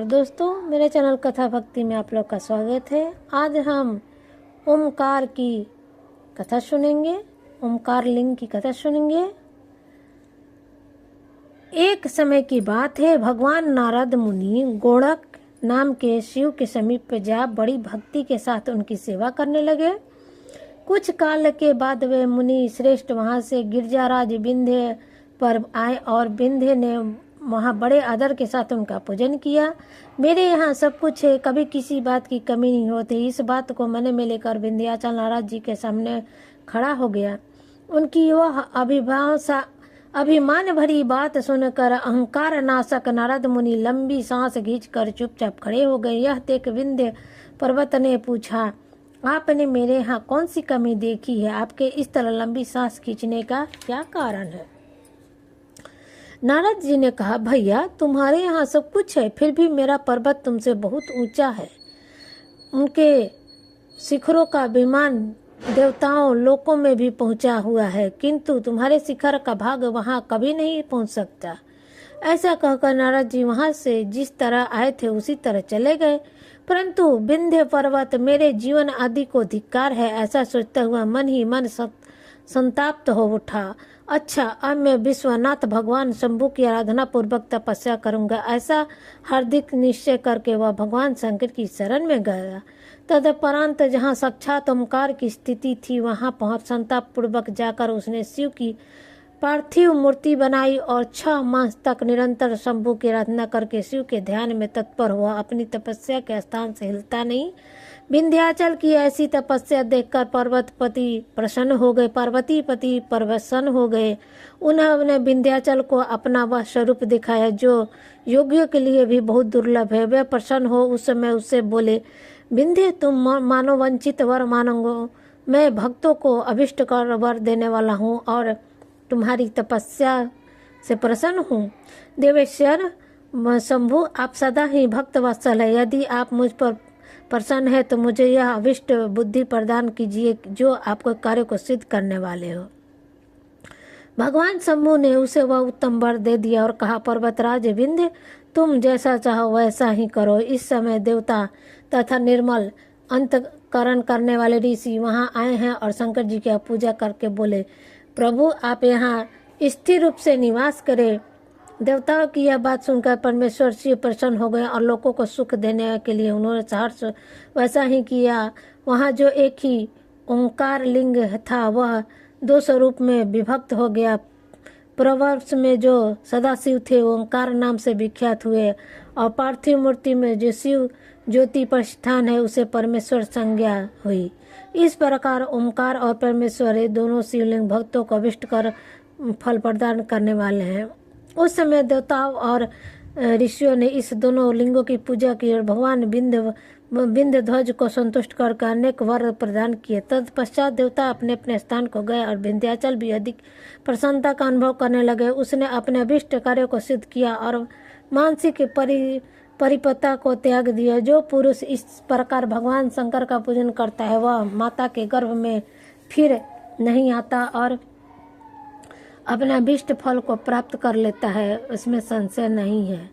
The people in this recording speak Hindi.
दोस्तों, मेरे चैनल कथा भक्ति में आप लोग का स्वागत है। आज हम ओमकार की कथा सुनेंगे, ओमकार लिंग की कथा सुनेंगे। एक समय की बात है, भगवान नारद मुनि गोड़क नाम के शिव के समीप जा बड़ी भक्ति के साथ उनकी सेवा करने लगे। कुछ काल के बाद वे मुनि श्रेष्ठ वहां से गिरिजाराज विंध्य पर आए और विंध्य ने वहाँ बड़े आदर के साथ उनका पूजन किया। मेरे यहाँ सब कुछ है, कभी किसी बात की कमी नहीं होती। इस बात को मन में लेकर विंध्याचल नारद जी के सामने खड़ा हो गया। उनकी वह अभिमान भरी बात सुनकर अहंकार नाशक नारद मुनि लंबी सांस खींचकर चुपचाप खड़े हो गए। यह देख विंध्य पर्वत ने पूछा, आपने मेरे यहाँ कौन सी कमी देखी है? आपके इस तरह लंबी सांस खींचने का क्या कारण है? नारद जी ने कहा, भैया तुम्हारे यहाँ सब कुछ है, फिर भी मेरा पर्वत तुमसे बहुत ऊंचा है। उनके शिखरों का विमान देवताओं लोकों में भी पहुंचा हुआ है, किंतु तुम्हारे शिखर का भाग वहां कभी नहीं पहुंच सकता। ऐसा कहकर नारद जी वहां से जिस तरह आए थे उसी तरह चले गए। परंतु विंध्य पर्वत मेरे जीवन आदि को धिक्कार है, ऐसा सोचता हुआ मन ही मन संताप्त हो उठा। अच्छा, अब मैं विश्वनाथ भगवान शंभु की आराधना पूर्वक तपस्या करूंगा, ऐसा हार्दिक निश्चय करके वह भगवान शंकर की शरण में गया। तदपरांत जहाँ साक्षात ओमकार की स्थिति थी वहां पहुंच संताप पूर्वक जाकर उसने शिव की पार्थिव मूर्ति बनाई और 6 मास तक निरंतर शंभु की आराधना करके शिव के ध्यान में तत्पर हुआ। अपनी तपस्या के स्थान से हिलता नहीं। विंध्याचल की ऐसी तपस्या देखकर पार्वती प्रसन्न हो गए। उन्होंने विंध्याचल को अपना वह स्वरूप दिखाया जो योगियों के लिए भी बहुत दुर्लभ है। वे प्रसन्न हो उस समय उससे बोले, विंध्य तुम मानो वंचित वर मांगो, मैं भक्तों को अभिष्ट कर वर देने वाला हूँ और तुम्हारी तपस्या से प्रसन्न हूँ। देवेश्वर शंभु, आप सदा ही भक्त वत्सल है। यदि आप मुझ पर प्रसन्न है तो मुझे यह अभिष्ट बुद्धि प्रदान कीजिए जो आपको कार्य को सिद्ध करने वाले हो। भगवान शंभु ने उसे वह उत्तम वर दे दिया और कहा, पर्वतराज विंध्य, तुम जैसा चाहो वैसा ही करो। इस समय देवता तथा निर्मल अंतकरण करने वाले ऋषि वहां आए हैं और शंकर जी की पूजा करके बोले, प्रभु आप यहाँ स्थिर रूप से निवास करें। देवताओं की यह बात सुनकर परमेश्वर शिव प्रसन्न हो गए और लोगों को सुख देने के लिए उन्होंने सहर्ष वैसा ही किया। वहाँ जो एक ही ओंकार लिंग था वह 2 स्वरूप में विभक्त हो गया। प्रवर्ष में जो सदाशिव थे ओंकार नाम से विख्यात हुए और पार्थिव मूर्ति में जो शिव ज्योति प्रतिष्ठान है उसे परमेश्वर संज्ञा हुई। इस प्रकार ओंकार और परमेश्वर ये दोनों शिवलिंग भक्तों को अभिष्ट कर फल प्रदान करने वाले हैं। उस समय देवताओं और ऋषियों ने इस दोनों लिंगों की पूजा की और भगवान विंध्य ध्वज को संतुष्ट कर अनेक वर प्रदान किए। तत्पश्चात देवता अपने अपने स्थान को गए और विंध्याचल भी अधिक प्रसन्नता का अनुभव करने लगे। उसने अपने अभिष्ट कार्यों को सिद्ध किया और मानसिक परिपक्वता को त्याग दिया। जो पुरुष इस प्रकार भगवान शंकर का पूजन करता है वह माता के गर्भ में फिर नहीं आता और अपना अभिष्ट फल को प्राप्त कर लेता है, इसमें संशय नहीं है।